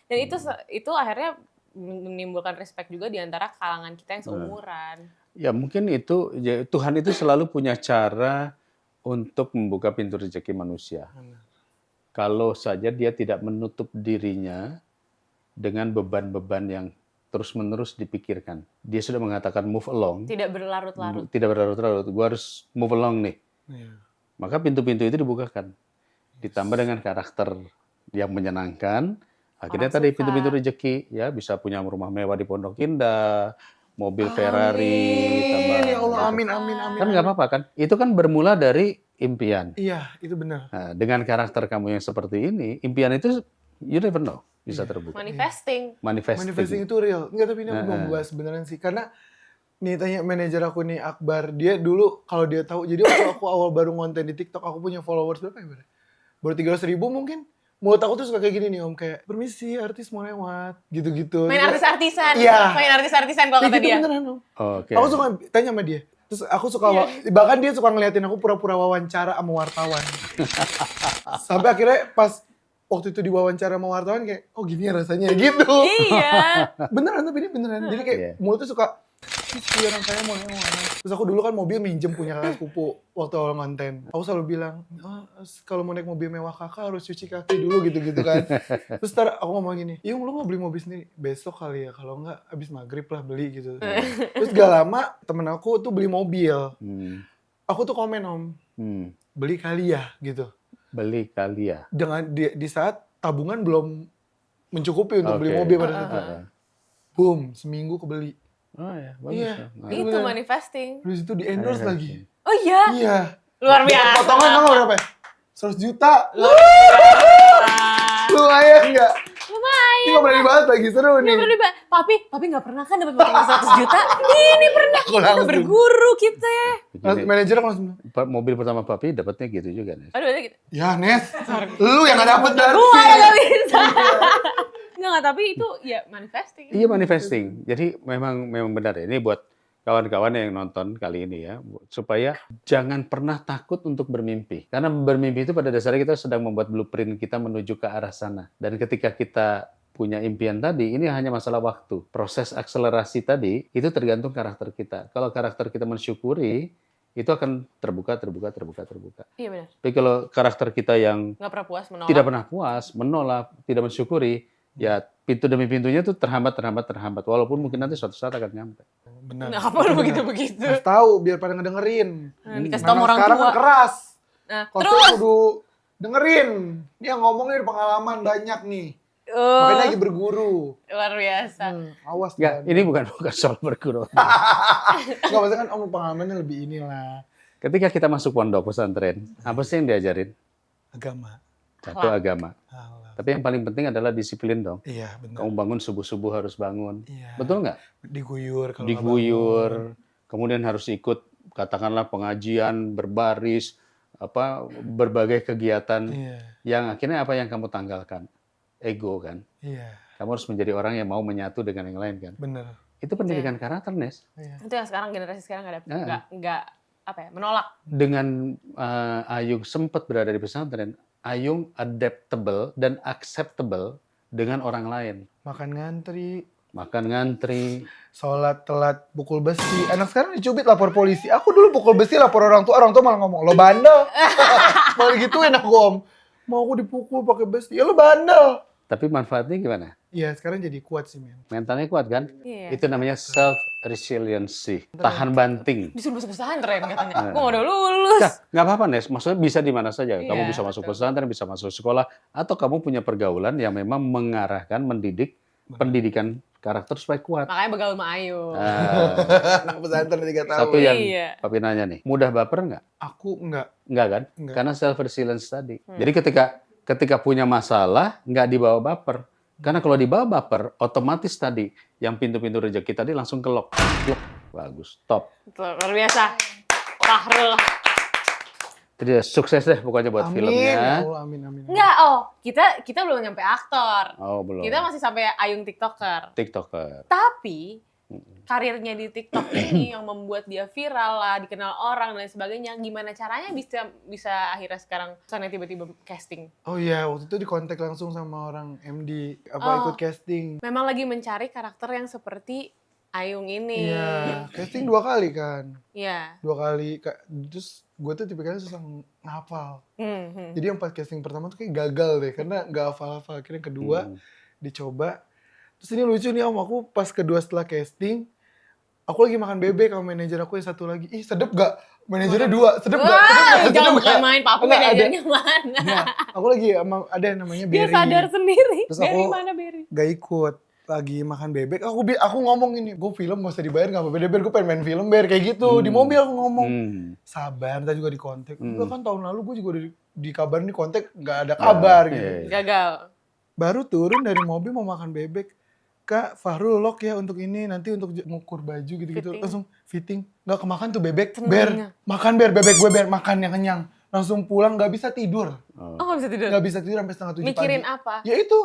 Dan itu akhirnya menimbulkan respect juga di antara kalangan kita yang seumuran. Ya mungkin itu ya, Tuhan itu selalu punya cara untuk membuka pintu rezeki manusia. Kalau saja dia tidak menutup dirinya dengan beban-beban yang terus-menerus dipikirkan. Dia sudah mengatakan move along. Tidak berlarut-larut. Tidak berlarut-larut. Gue harus move along nih. Iya. Maka pintu-pintu itu dibukakan. Ditambah dengan karakter yang menyenangkan. Akhirnya Orang tadi suka. pintu-pintu rezeki. Ya bisa punya rumah mewah di Pondok Indah. Mobil Ferrari. tambah Ya Allah, gitu. amin. Kan nggak apa-apa kan? Itu kan bermula dari impian. Iya, itu benar. Nah, dengan karakter kamu yang seperti ini, impian itu you never know bisa terbuka. Manifesting. Manifesting itu real. Enggak, tapi ini aku mau bahas beneran sih. Karena nih tanya manajer aku nih, Akbar. Dia dulu kalau dia tahu, jadi waktu aku awal baru ngonten di TikTok, aku punya followers berapa ya? Baru 300.000 mungkin. Mulut aku tuh suka kayak gini nih Om, kayak permisi artis mau lewat, gitu-gitu. Main artis-artisan. Iya. Main artis-artisan kalau Kayak kata gitu dia. beneran Om. Oke. Aku suka tanya sama dia. Terus aku suka, bahkan dia suka ngeliatin aku pura-pura wawancara sama wartawan. Sampai akhirnya pas waktu itu diwawancara sama wartawan kayak, oh gini ya rasanya gitu. Iya. Beneran, tapi ini beneran. Jadi kayak Iya. mulutnya suka, si orang kaya mau lewat. Terus aku dulu kan mobil minjem punya kakak sepupu waktu awal konten. Aku selalu bilang, oh, kalau mau naik mobil mewah kakak harus cuci kaki dulu gitu-gitu kan. Terus ntar aku ngomong gini, Yung lu mau beli mobil sendiri? Besok kali ya, kalau enggak abis maghrib lah beli gitu. Terus gak lama temen aku tuh beli mobil. Aku tuh komen Om, beli kali ya gitu. Beli kali ya. Dengan di saat tabungan belum mencukupi untuk beli Oke. mobil pada saat itu. Boom, seminggu kebeli. Oh ya, bagus. Iya. ya. Nah, Itu manifesting. Terus itu di endorse lagi. Oh iya? Iya. Luar biasa. Potongan tau nggak berapa ya? 100 juta. Luar biasa. Lumayan nggak? Lumayan. Ini nggak berani banget lagi, seru nih. Nggak pernah, Papi nggak pernah kan dapat potongan 100 juta? Ini pernah. Aku langsung. Berguru kita. Begini, Manajer aku langsung, mobil pertama papi dapatnya gitu juga nih. Aduh, gitu. ya Nes, lu yang nggak dapet dari. Gua nggak bisa. Nggak, tapi itu ya manifesting. Iya manifesting. Jadi memang benar ya. Ini buat kawan-kawan yang nonton kali ini ya, supaya jangan pernah takut untuk bermimpi. Karena bermimpi itu pada dasarnya kita sedang membuat blueprint kita menuju ke arah sana. Dan ketika kita punya impian tadi, ini hanya masalah waktu. Proses akselerasi tadi itu tergantung karakter kita. Kalau karakter kita mensyukuri, itu akan terbuka. Iya benar. Tapi kalau karakter kita yang Nggak pernah puas menolak. tidak pernah puas, menolak, tidak mensyukuri, ya pintu demi pintunya tuh terhambat. Walaupun mungkin nanti suatu saat akan nyampe. Benar. Nggak apa lu begitu-begitu. Harus tahu biar pada ngedengerin. Dikasih tau Memang orang sekarang tua. kan keras. Nah, Kalau terus. kudu dengerin. Ini yang ngomong nih pengalaman banyak nih. Makanya lagi berguru. Luar biasa. Awas Enggak, Dan. ini bukan soal berguru. Enggak, maksudnya kan om pengalamannya lebih inilah. Ketika kita masuk pondok pesantren, apa sih yang diajarin? Agama. Satu agama. Alah. Tapi yang paling penting adalah disiplin dong. Iya, benar. Kamu bangun subuh-subuh harus bangun. Iya. Betul nggak? Diguyur kalau nggak Diguyur, bangun. kemudian harus ikut katakanlah pengajian, berbaris, berbagai kegiatan Iya. yang akhirnya apa yang kamu tanggalkan? Ego kan. Iya. Kamu harus menjadi orang yang mau menyatu dengan yang lain kan. Bener. Itu pendidikan karakter, Nes. Iya. Itu yang sekarang generasi sekarang nggak Nah. nggak apa ya, menolak. Dengan Ayung sempat berada di pesantren, Ayung adaptable dan acceptable dengan orang lain. Makan ngantri, Makan ngantri, sholat telat, pukul besi. Anak sekarang dicubit lapor polisi. Aku dulu pukul besi lapor orang tua malah ngomong, lo bandel. Malah gituin aku om. Mau aku dipukul pakai besi, ya lo bandel. tapi manfaatnya gimana? Iya, sekarang jadi kuat sih, men. Mentalnya kuat kan? Iya. Itu namanya self resiliency, tahan banting. Disuruh masuk pesantren katanya. Nah. Gua udah lulus. Nah, nggak apa-apa, Nes. Maksudnya bisa di mana saja. Kamu Iya, bisa masuk betul. pesantren, bisa masuk sekolah, atau kamu punya pergaulan yang memang mengarahkan, mendidik pendidikan karakter supaya kuat. Makanya begaul sama Ayu. Nah, Anak pesantren 3 tahun. satu yang Iya. Papi nanya nih, mudah baper nggak? Aku enggak. Enggak kan? Enggak. Karena self resilience tadi. Jadi ketika punya masalah nggak dibawa baper. Karena kalau dibawa baper, otomatis tadi yang pintu-pintu rezeki tadi langsung kelok. Klok. Bagus, top. Luar biasa. Fahrul. Jadi sukses deh pokoknya buat Amin. Ya filmnya. Allah, amin. Enggak, kita belum nyampe aktor. Oh, belum. Kita masih sampai Ayung TikToker. TikToker. Tapi karirnya di TikTok ini yang membuat dia viral lah, dikenal orang dan lain sebagainya. Gimana caranya bisa akhirnya sekarang sana tiba-tiba casting? Oh iya, waktu itu dikontak langsung sama orang MD, Oh. ikut casting. Memang lagi mencari karakter yang seperti Ayung ini. Iya, casting 2 kali kan. Iya. 2 kali. Terus gue tuh tipikalnya susah ngapal. Jadi yang pas casting pertama tuh kayak gagal deh, karena nggak hafal-hafal. Akhirnya yang kedua dicoba. Terus ini lucu nih om, aku pas kedua setelah casting, aku lagi makan bebek sama manajer aku yang satu lagi. Ih sedep gak? Manajernya 2, sedep gak? Wah, Sedep jangan gak? bukan main papi Enggak, ada. manajernya mana. Nah, aku lagi ada yang namanya Dia Berry. sadar sendiri. Terus Berry aku- mana Berry? Gak ikut. Lagi makan bebek, aku ngomong ini, gue film gak usah dibayar gak apa-apa, Ber, gue pengen main film, Ber, kayak gitu. Di mobil aku ngomong. Sabar, ntar juga di kontak. Udah kan tahun lalu gue juga udah dikabarin di kontak, gak ada kabar gitu. iya. Gagal. Baru turun dari mobil mau makan bebek. Kak, Fahrul lock ya untuk ini, nanti untuk ngukur baju gitu-gitu. Fitting. Langsung fitting. Gak kemakan tuh bebek. Senengnya. Ber, makan Ber, bebek gue Ber, makan yang kenyang. Langsung pulang gak bisa tidur. Oh. Oh, nggak bisa tidur. Gak bisa tidur sampai setengah 7 pagi. Mikirin apa? Ya itu.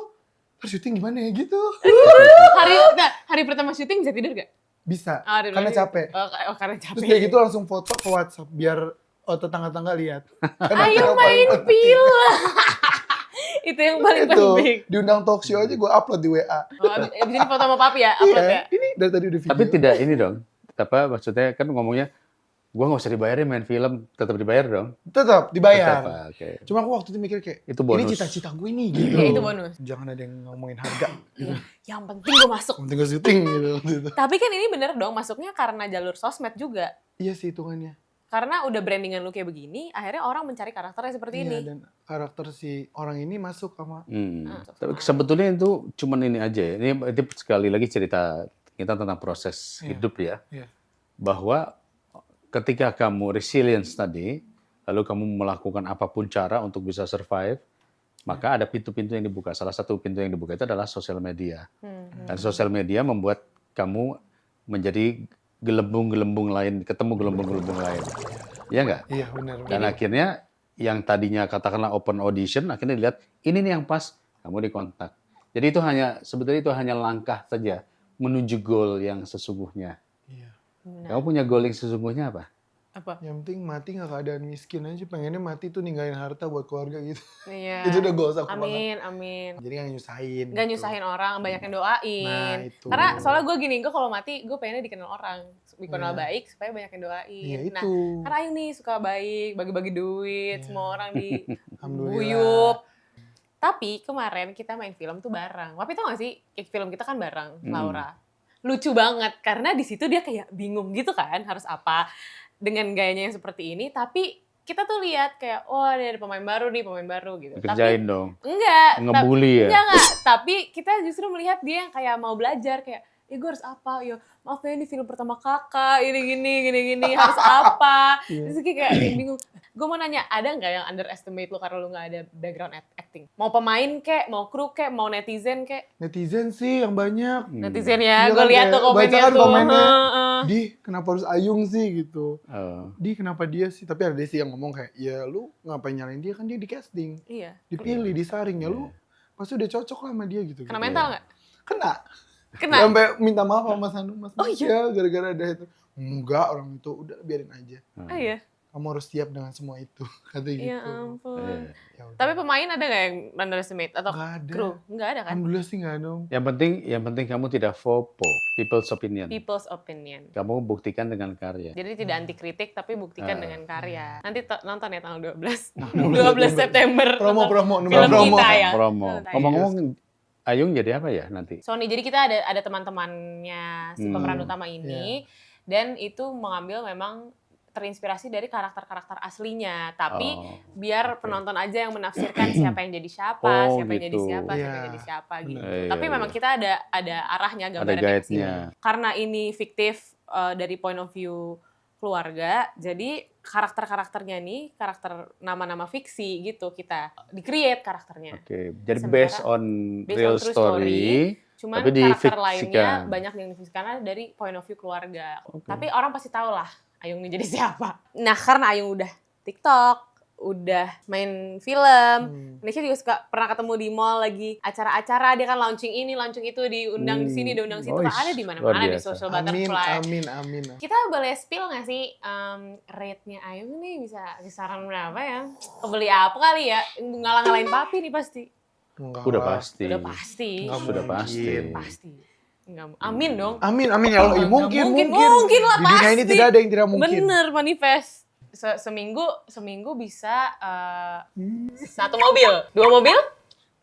Terus syuting gimana ya gitu. Hari pertama syuting bisa tidur gak? Bisa, Oh, ada karena lagi. capek. Oh, karena capek. Terus kayak gitu langsung foto ke WhatsApp biar tetangga-tangga lihat. Ayo main film. Itu yang paling Itu penting. diundang talk show aja gue upload di WA. Oh, abis ini foto sama papi ya, upload ya. Iya, ini dari tadi udah video. Tapi tidak ini dong. Apa maksudnya kan ngomongnya gua nggak usah dibayarin main film, tetap dibayar dong. Tetap dibayar. Tetap, oke. Cuma aku waktu itu mikir kayak Itu ini bonus. cita-cita gue nih gitu. Ya, itu bonus. Jangan ada yang ngomongin harga. Gitu. Yang penting gue masuk. Yang penting gue syuting gitu. waktu itu. Tapi kan ini bener dong, masuknya karena jalur sosmed juga. Iya sih hitungannya. Karena udah brandingan lu kayak begini, akhirnya orang mencari karakternya seperti ini. Iya, dan karakter si orang ini masuk sama Tapi sebetulnya itu cuman ini aja ya. Ini sekali lagi cerita kita tentang proses Iya. hidup ya. Iya. Bahwa ketika kamu resilience tadi, lalu kamu melakukan apapun cara untuk bisa survive, maka ada pintu-pintu yang dibuka. Salah satu pintu yang dibuka itu adalah sosial media. Dan sosial media membuat kamu menjadi gelembung-gelembung lain, ketemu gelembung-gelembung lain. Iya nggak? Iya, benar. Dan akhirnya yang tadinya katakanlah open audition, akhirnya dilihat ini nih yang pas, kamu dikontak. Jadi itu sebetulnya itu hanya langkah saja menuju goal yang sesungguhnya. Iya. Kamu punya goal yang sesungguhnya apa? Apa? Yang penting mati nggak keadaan miskin aja. Pengennya mati tuh ninggalin harta buat keluarga gitu. Iya. Itu udah goals aku banget. Amin, amin. Jadi nggak nyusahin. Gak gitu. nyusahin orang, banyak yang doain. Nah, itu. Karena soalnya gue gini, gue kalau mati gue pengennya dikenal orang, dikenal Iya. baik supaya banyak yang doain. Iya Nah, itu. karena Aing nih suka baik, bagi-bagi duit, Iya. semua orang di Alhamdulillah. guyup. Tapi kemarin kita main film tuh bareng. Tapi tau gak sih, film kita kan bareng, Laura. Lucu banget, karena di situ dia kayak bingung gitu kan, harus apa dengan gayanya yang seperti ini. Tapi kita tuh lihat kayak, oh ada pemain baru gitu. Kerjain Tapi, dong. enggak. Ngebully ya? Enggak. Tapi kita justru melihat dia yang kayak mau belajar, kayak, gue harus apa? Ya, maaf ya ini film pertama kakak, gini, harus apa? Terus kayak bingung. Gue mau nanya, ada nggak yang underestimate lo karena lo nggak ada background acting? Mau pemain kek, mau kru kek, mau netizen kek? Netizen sih yang banyak. Netizen ya, Iya gue kan, lihat tuh kayak komennya baca kan tuh. komennya. Heeh. Di, kenapa harus Ayung sih gitu. Oh. Di, kenapa dia sih? Tapi ada sih yang ngomong kayak, ya lu ngapain nyalain dia, kan dia di casting. Iya. Dipilih, disaring ya lu. Pasti udah cocok lah sama dia gitu. Kena mental nggak? Kena. Kena. Sampai minta maaf sama Mas Anu. Mas, Oh, maaf iya? ya gara-gara ada itu. Enggak, orang itu udah biarin aja. Oh iya. Kamu harus siap dengan semua itu. Kata gitu. Ya ampun. Iya. Ya udah. Tapi pemain ada nggak yang underestimate atau Nggak ada. kru? Nggak ada kan? Alhamdulillah sih nggak ada. Yang penting kamu tidak FOPO, people's opinion. People's opinion. Kamu buktikan dengan karya. Jadi tidak anti kritik tapi buktikan dengan karya. Nanti nonton ya tanggal 12. 12 12 September. Promo, Film promo. kita ya. Promo. Film Ngomong-ngomong, Ayung jadi apa ya nanti? Sony. Jadi kita ada teman-temannya si pemeran utama ini dan itu mengambil memang terinspirasi dari karakter-karakter aslinya, tapi biar penonton aja yang menafsirkan siapa yang jadi siapa, Oh, siapa yang jadi gitu. siapa, siapa yang Iya. jadi siapa gitu. Iya, Tapi iya, memang iya. kita ada arahnya, Ada gambarannya ke sini. guide-nya. Karena ini fiktif dari point of view keluarga, jadi karakter-karakternya nih, karakter nama-nama fiksi gitu kita di-create karakternya. Oke, jadi Sementara based on based real on true story, Cuman tapi karakter lainnya difiksikan. banyak yang difiksikan dari point of view keluarga. Oke. Tapi orang pasti tahu lah Ayung ini jadi siapa. Nah karena Ayung udah TikTok, udah main film, Indonesia juga suka pernah ketemu di mall lagi acara-acara, dia kan launching ini, launching itu, diundang di sini, diundang situ, Oh, ada di luar mana-mana di biasa. social Amin, butterfly. amin. Kita boleh spill nggak sih rate-nya Ayung nih bisa kisaran berapa ya? Kebeli apa kali ya? Ngalah-ngalahin papi nih pasti. Enggak Udah lah. pasti. Udah pasti. Enggak Sudah mungkin. pasti. Pasti. Enggak, amin dong. Amin ya Allah. Mungkin Mungkin lah, Di dunia ini pasti. tidak ada yang tidak mungkin. Bener, manifest. Seminggu bisa 1 mobil, 2 mobil?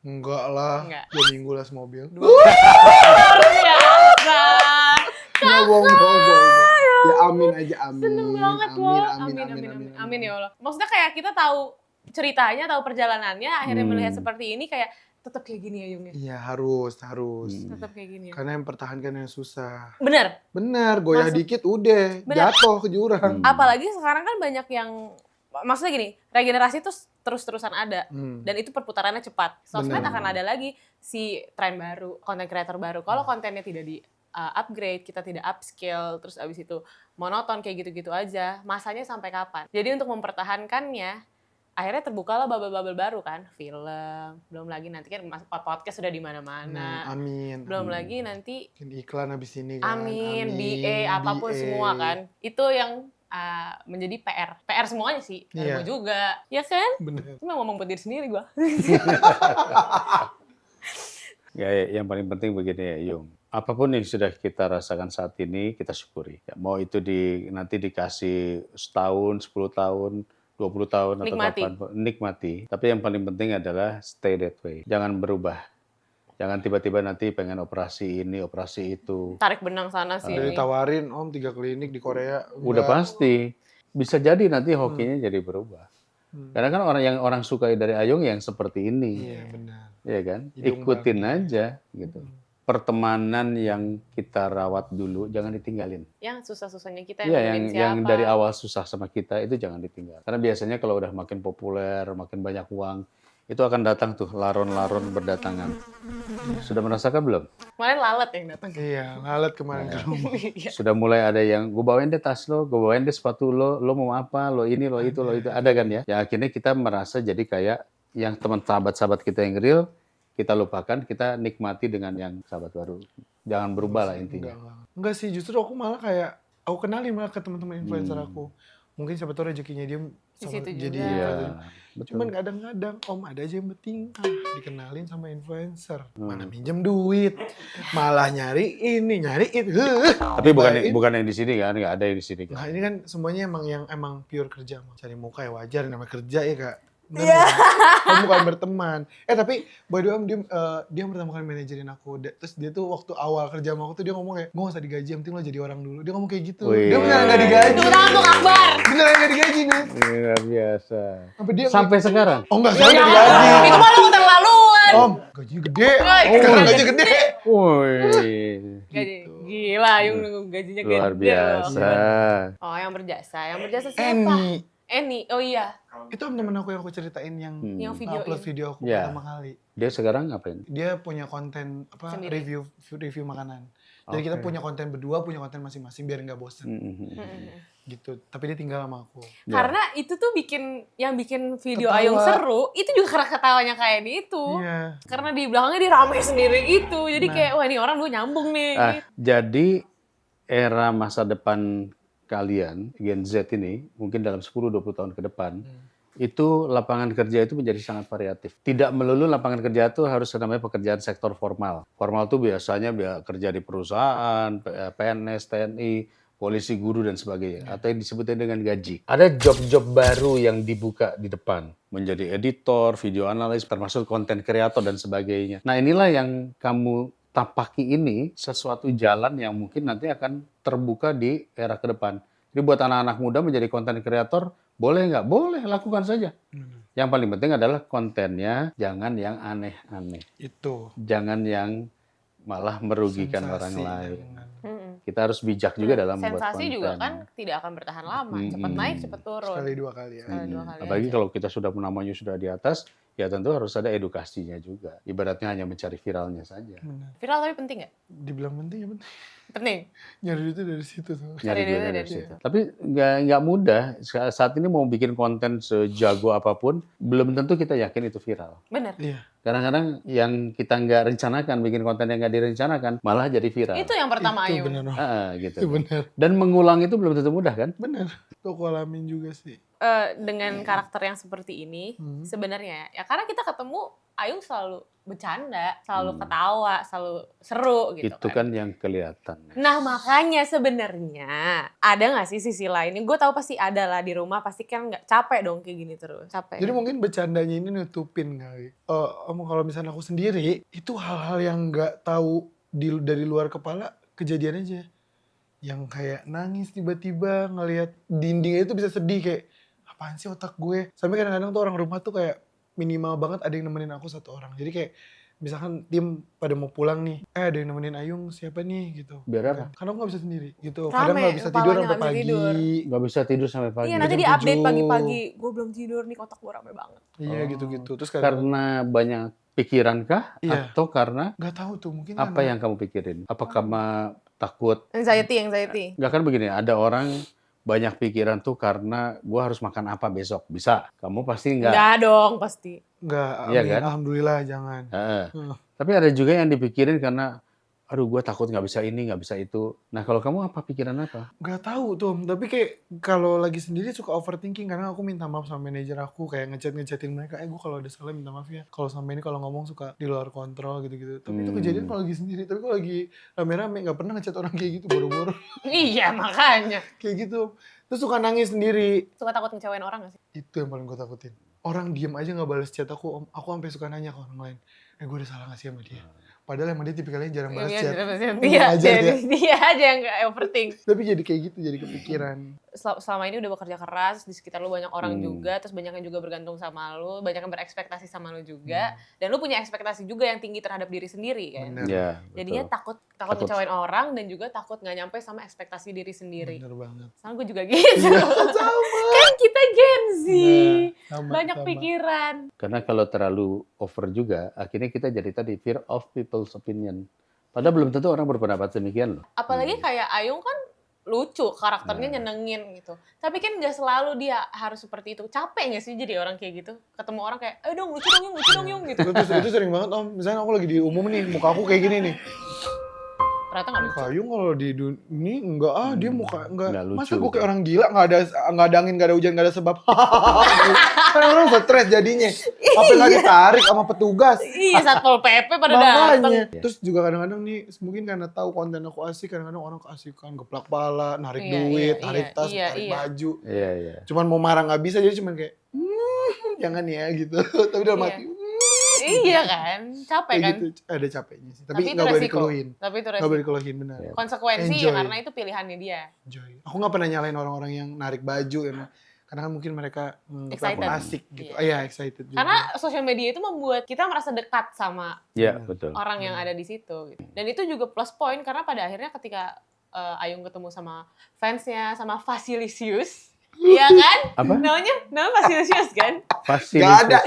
Enggak lah. Enggak. 2 minggu lah semobil. Luar biasa. Enggak bohong. Ya amin aja, amin. Seneng banget loh. Amin. Amin ya Allah. Maksudnya kayak kita tahu ceritanya, tahu perjalanannya, akhirnya melihat seperti ini kayak tetap kayak gini ya Yung ya. Iya, harus. Tetap kayak gini ya. Karena yang pertahankan yang susah. Bener. Bener, goyah Masuk. dikit udah Bener. jatuh ke jurang. Apalagi sekarang kan banyak yang maksudnya gini, regenerasi itu terus-terusan ada. Dan itu perputarannya cepat. Sosmed Bener. akan ada lagi si tren baru, content creator baru. Kalau kontennya tidak di upgrade, kita tidak upscale, terus abis itu monoton kayak gitu-gitu aja, masanya sampai kapan? Jadi untuk mempertahankannya, akhirnya terbukalah bubble-bubble baru kan, film, belum lagi nanti kan podcast sudah di mana-mana. Amin. Belum lagi nanti Bikin iklan habis ini kan. amin, BA, apapun BA. semua kan. Itu yang menjadi PR semuanya sih, Iya. gue juga, ya kan? Bener. Cuma ngomong buat diri sendiri gue. Ya, yang paling penting begini ya, Yung. Apapun yang sudah kita rasakan saat ini, kita syukuri. Ya, mau itu nanti dikasih setahun, 10 tahun, 20 tahun, atau Nikmati. kapan, nikmati. Tapi yang paling penting adalah stay that way. Jangan berubah. Jangan tiba-tiba nanti pengen operasi ini, operasi itu. Tarik benang sana Udah sini. ditawarin om 3 klinik di Korea. Udah Enggak. pasti. Bisa jadi nanti hokinya jadi berubah. Karena kan orang sukai dari Ayung yang seperti ini. Iya benar. Iya kan? Hidung Ikutin babi. aja gitu. pertemanan yang kita rawat dulu jangan ditinggalin. Yang susah-susahnya kita Iya, yang nemenin yang siapa. dari awal susah sama kita itu jangan ditinggal. Karena biasanya kalau udah makin populer, makin banyak uang, itu akan datang tuh laron-laron berdatangan. Sudah merasakan belum? Kemarin lalat yang datang. Iya, lalat kemarin ke rumah. Iya. Sudah mulai ada yang gue bawain deh tas lo, gue bawain deh sepatu lo mau apa, lo ini, lo itu, ada kan ya? Ya akhirnya kita merasa jadi kayak yang teman sahabat-sahabat kita yang real, kita lupakan, kita nikmati dengan yang sahabat baru. Jangan berubah lah intinya. Enggak sih, justru aku malah kayak aku kenalin malah ke teman-teman influencer aku. Mungkin siapa tahu rezekinya dia Di situ jadi juga. Iya, influencer. betul. Cuman kadang-kadang om ada aja yang penting dikenalin sama influencer. Mana minjem duit, malah nyari ini, nyari itu. Tapi bukan yang di sini kan, nggak ada yang di sini Nah kan. ini kan semuanya emang pure kerja, Mak. Cari muka ya wajar, namanya kerja ya kak. Iya. Kamu bukan berteman. Tapi by the way Om, dia pertama kali manajerin aku. Terus dia tuh waktu awal kerja sama aku tuh dia ngomong kayak, gue gak usah digaji, yang penting lo jadi orang dulu. Dia ngomong kayak gitu. Wih. Dia beneran gak digaji. Tepuk tangan untuk Akbar. Beneran gak digaji nih. Luar biasa. Sampai dia Sampai sekarang. Oh enggak, Ya, sekarang ya. udah digaji. Itu malu keterlaluan. Om, gaji gede. Woi, Sekarang gaji gaji gede. Woi, Gaji. Gila, Yung gajinya gede. luar biasa. Oh, yang berjasa. Yang berjasa siapa? Eni. Oh iya. Itu om temen aku yang aku ceritain yang Yang videoin. upload video aku Ya. pertama kali. Dia sekarang ngapain? Dia punya konten apa Sendiri. review makanan. Jadi kita punya konten berdua, punya konten masing-masing biar nggak bosen gitu. Tapi dia tinggal sama aku. Ya. Karena itu tuh bikin video Ketawa. Ayung seru, itu juga karena ketawanya kayak Eni itu. Iya. Karena di belakangnya dia rame sendiri gitu. Jadi kayak wah ini orang dulu nyambung nih. Ah, gitu. jadi era masa depan kalian, Gen Z ini, mungkin dalam 10-20 tahun ke depan, itu lapangan kerja itu menjadi sangat variatif. Tidak melulu lapangan kerja itu harus namanya pekerjaan sektor formal. Formal itu biasanya kerja di perusahaan, PNS, TNI, polisi, guru, dan sebagainya. Atau yang disebutnya dengan gaji. Ada job-job baru yang dibuka di depan. Menjadi editor, video analis, termasuk konten kreator, dan sebagainya. Nah inilah yang kamu tapaki ini sesuatu jalan yang mungkin nanti akan terbuka di era ke depan. Jadi buat anak-anak muda menjadi konten kreator, boleh nggak? Boleh, lakukan saja. Yang paling penting adalah kontennya jangan yang aneh-aneh. Itu. Jangan yang malah merugikan orang Sensasi, lain. jangan. Kita harus bijak juga dalam membuat Sensasi konten. juga kan tidak akan bertahan lama. Cepat naik, cepat turun. Sekali dua kali ya. Sekali dua kali Apalagi aja. kalau kita sudah namanya sudah di atas, ya tentu harus ada edukasinya juga. Ibaratnya hanya mencari viralnya saja. Benar. Viral tapi penting nggak? Dibilang penting ya penting. Penting. Nyari duitnya dari situ tuh. Nyari Cari duitnya duitnya dari dari situ. Tapi nggak mudah. Saat ini mau bikin konten sejago apapun, belum tentu kita yakin itu viral. Bener. Iya. Kadang-kadang yang kita nggak rencanakan, bikin konten yang nggak direncanakan, malah jadi viral. Itu yang pertama Itu Ayung. benar. Om. Gitu. Itu benar. Dan mengulang itu belum tentu mudah kan? Benar. Itu aku alamin juga sih. Dengan karakter yang seperti ini, sebenarnya ya karena kita ketemu Ayung selalu bercanda, selalu ketawa, selalu seru gitu Itu kan yang kelihatan. Nah makanya sebenarnya ada nggak sih sisi lainnya? Gue tahu pasti ada lah di rumah, pasti kan nggak capek dong kayak gini terus. Capek. Jadi mungkin bercandanya ini nutupin kali. Om, kalau misalnya aku sendiri, itu hal-hal yang nggak tahu dari luar kepala kejadian aja. Yang kayak nangis tiba-tiba ngelihat dindingnya itu bisa sedih kayak apaan sih otak gue. Sampai kadang-kadang tuh orang rumah tuh kayak minimal banget ada yang nemenin aku satu orang. Jadi kayak misalkan tim pada mau pulang nih, ada yang nemenin Ayung siapa nih gitu. Biar apa? Karena aku nggak bisa sendiri gitu. Rame, Kadang nggak bisa tidur kepalanya sampai nggak bisa tidur. pagi. Nggak bisa tidur sampai pagi. Iya nanti jam di update 7. pagi-pagi, gue belum tidur nih otak gue rame banget. Iya Oh. gitu-gitu. Terus kadang Karena banyak pikiran kah? Iya. Atau karena nggak tahu tuh mungkin apa karena- yang kamu pikirin? Apa kamu takut? Anxiety. Nggak kan begini, ada orang banyak pikiran tuh karena gua harus makan apa besok. Bisa. Kamu pasti nggak. Enggak dong pasti. nggak. Iya Amin. kan? Alhamdulillah jangan. Heeh. Hmm. Tapi ada juga yang dipikirin karena, aduh gue takut nggak bisa ini, nggak bisa itu. Nah kalau kamu apa pikiran apa? Nggak tahu tuh, tapi kayak kalau lagi sendiri suka overthinking karena aku minta maaf sama manajer aku kayak ngechatin mereka, gue kalau ada salah minta maaf ya. Kalau sama ini kalau ngomong suka di luar kontrol gitu-gitu. Tapi itu kejadian kalau lagi sendiri. Tapi kalau lagi rame-rame nggak pernah ngechat orang kayak gitu boro-boro Iya makanya. kayak gitu. Terus suka nangis sendiri. Suka takut ngecewain orang gak sih? Itu yang paling gue takutin. Orang diem aja nggak balas chat aku sampai suka nanya ke orang lain. Gue udah salah nggak sih sama dia? Padahal emang dia tipikalnya jarang balas Iya, chat. dia aja dia. dia aja yang nggak overthink. Tapi jadi kayak gitu, jadi kepikiran. Selama ini udah bekerja keras, di sekitar lu banyak orang Hmm. juga, terus banyak yang juga bergantung sama lu, banyak yang berekspektasi sama lu juga, dan lu punya ekspektasi juga yang tinggi terhadap diri sendiri kan. Bener. Ya, Jadinya betul. takut Takut. ngecewain orang dan juga takut nggak nyampe sama ekspektasi diri sendiri. Bener banget. Soalnya gue juga gitu. Iya, sama. Kan kita Gen Z, Nah, sama, banyak sama. pikiran. Karena kalau terlalu over juga, akhirnya kita jadi tadi fear of people's opinion. Padahal belum tentu orang berpendapat demikian loh. Apalagi kayak Ayung kan lucu, karakternya nyenengin gitu. Tapi kan nggak selalu dia harus seperti itu. Capek nggak sih jadi orang kayak gitu? Ketemu orang kayak, ayo dong lucu dong Yung gitu. Itu sering banget Om. Misalnya aku lagi di umum nih, muka aku kayak gini nih. Ternyata nggak lucu. Kayung kalau di ini enggak dia muka enggak. Nggak lucu Masa gue kayak gitu. orang gila nggak ada angin, nggak ada hujan, nggak ada sebab. Kan orang stres jadinya. Apa nggak ditarik sama petugas. Iya, Satpol PP pada datang. Makanya. Terus juga kadang-kadang nih mungkin karena tahu konten aku asik, kadang-kadang orang keasikan geplak pala, narik Iya, duit, iya, narik iya, tas, iya, narik iya. baju. Iya, iya. Cuman mau marah nggak bisa, jadi cuman kayak jangan ya gitu. Tapi dalam Iya. hati Iya kan, capek kayak kan. gitu. Ada capeknya sih. Tapi Tapi itu nggak boleh resiko. dikeluhin. Tapi itu Nggak resiko. boleh dikeluhin benar. Iya. Konsekuensi Enjoy. karena itu pilihannya dia. Enjoy. Aku nggak pernah nyalain orang-orang yang narik baju ya. Karena kan mungkin mereka Excited. asik gitu. Iya. Iya, excited juga. Karena sosial media itu membuat kita merasa dekat sama Iya, Benar. betul. orang yang ada di situ. Gitu. Dan itu juga plus point karena pada akhirnya ketika Ayung ketemu sama fansnya, sama Vasilisius, iya kan? Apa? Nama Vasilisius kan? Pasti. Gak ada.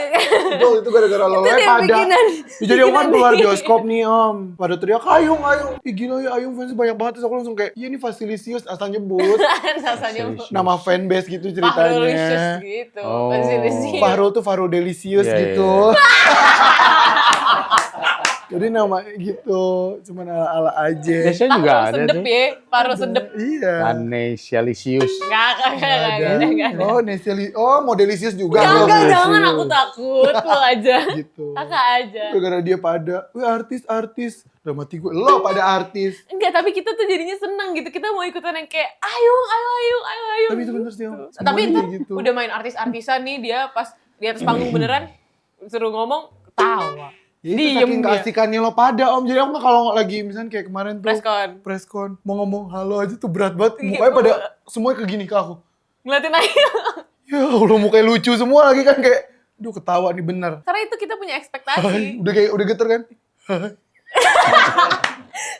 Itu gara-gara lo Itu dia pada. bikinan. Ya, jadi aku kan keluar bioskop nih Om. Pada teriak, Ayung. Ih gila ya Ayung fans banyak banget. Terus aku langsung kayak, iya ini Vasilisius asal nyebut. Rasanya Vasilisius. Nama fanbase gitu Fahrulisius ceritanya. gitu. Oh. Vasilisius. Fahrul tuh Fahrul Delicious Iya, gitu. Jadi nama gitu. Cuman ala-ala aja. Biasanya juga Fahrul ada sedep sih. ya. Fahrul sedep. Iya. Anesialisius. Nggak ada. Oh, Modelisius juga. Enggak, Bro. jangan aku takut. Lo aja. Gitu. Kakak aja. Gara-gara dia pada, wih artis. Dalam hati gue, lo pada artis. Enggak, tapi kita tuh jadinya seneng gitu. Kita mau ikutan yang kayak, ayo. Tapi itu bener sih Om. Tapi Semuanya ntar kayak gitu. udah main artis-artisan nih, dia pas di atas panggung beneran, suruh ngomong, tawa. Ya itu Diem saking dia. keasikannya lo pada Om. Jadi aku mah kalau lagi misalnya kayak kemarin tuh Preskon. mau ngomong halo aja tuh berat banget. Iya, Mukanya pada semuanya ke gini ke aku. Ngeliatin aja. Ya Allah mukanya lucu semua lagi kan kayak duh ketawa nih bener. Karena itu kita punya Hai, ekspektasi. udah geter kan?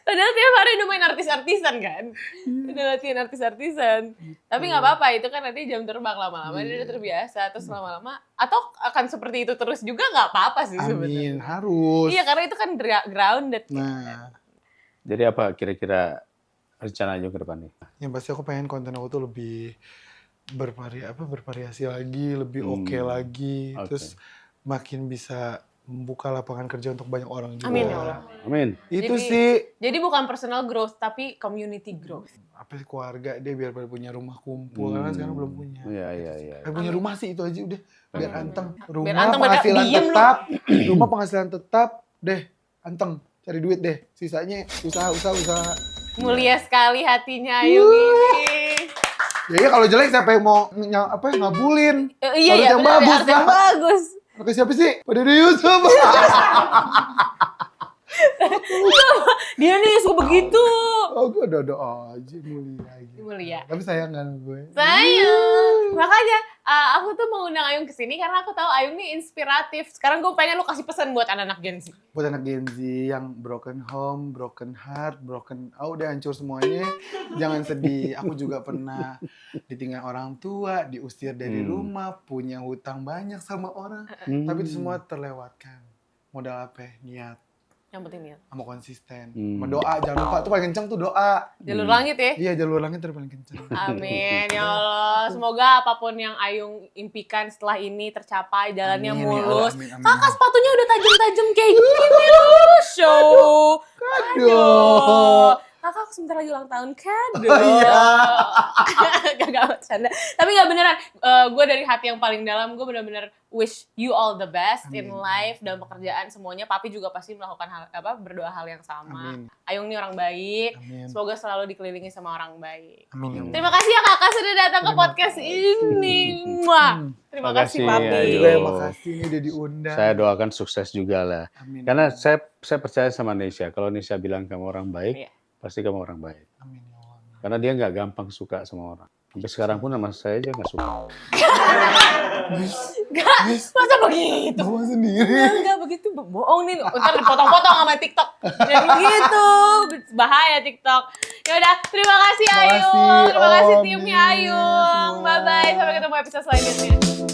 Padahal tiap hari udah main artis-artisan kan. Udah latihan artis-artisan. Tapi nggak apa-apa, itu kan nanti jam terbang lama-lama dia udah terbiasa. Terus lama-lama, atau akan seperti itu terus juga nggak apa-apa sih Amin, sebenarnya. harus. Iya, karena itu kan grounded. Nah, Jadi apa kira-kira rencananya ke depan nih? yang pasti aku pengen konten aku tuh lebih bervariasi lagi, lebih oke lagi. Oke. Terus makin bisa membuka lapangan kerja untuk banyak orang juga. Amin ya Allah. Amin. Itu Jadi- sih Jadi bukan personal growth, tapi community growth. apa sih keluarga dia biar pada punya rumah kumpul karena sekarang belum punya. Iya. Punya rumah sih itu aja udah biar anteng. Rumah anteng, penghasilan diem lu. tetap, rumah penghasilan tetap deh anteng cari duit deh. Sisanya usaha. Mulia sekali hatinya Ayung ini. Ya kalau jelek siapa yang mau ngabulin? Iya, Harus yang bener, bagus, harus yang Pak. bagus. Pakai siapa sih? Pada di Yusuf. Dia nih suka begitu. Oh, gue ada aja mulia gitu. Mulia. Tapi sayang kan gue. Sayang. Makanya aku tuh mau undang Ayung kesini karena aku tahu Ayung nih inspiratif. Sekarang gue pengen lu kasih pesan buat anak-anak Gen Z. Buat anak Gen Z yang broken home, broken heart, udah hancur semuanya. Jangan sedih. Aku juga pernah ditinggal orang tua, diusir dari rumah, punya hutang banyak sama orang. Tapi itu semua terlewatkan. Modal apa? Niat. Yang penting niat. Sama konsisten. Sama doa. Jangan lupa. Tuh paling kenceng tuh doa. Jalur langit ya. Iya, jalur langit itu paling kenceng. Amin ya Allah. Semoga apapun yang Ayung impikan setelah ini tercapai, jalannya Amin, ya Allah. mulus. Amin. Kakak sepatunya udah tajam-tajam kayak gini loh. Show. Aduh. Kakak TikTok, sebentar lagi ulang tahun kado. Oh iya. Gak bercanda. Tapi gak beneran, gue dari hati yang paling dalam, gue bener-bener wish you all the best in Amin. life, dalam pekerjaan semuanya. Papi juga pasti melakukan berdoa hal yang sama. Amin. Ayung ini orang baik, Amin. semoga selalu dikelilingi sama orang baik. Amin. ya Allah. Terima kasih ya kakak sudah datang ke Terima podcast ini. Muah. Terima kasih Makasih, papi. Aku Ayu. juga yang makasih nih udah diundang. Saya doakan sukses juga lah. Amin. Karena saya percaya sama Nesya. Kalau Nesya bilang kamu orang baik, Iya. pasti kamu orang baik. Amin ya Allah. Karena dia nggak gampang suka sama orang. Sampai sekarang pun sama saya aja nggak suka. Gak, masa begitu? Bawa sendiri. Enggak begitu, bohong nih. Ntar dipotong-potong sama TikTok. Jadi gitu, bahaya TikTok. Ya udah, terima kasih Terima Ayu. kasih, Terima kasih Om, timnya Nis, Ayu. semua. Bye bye, sampai ketemu episode selanjutnya.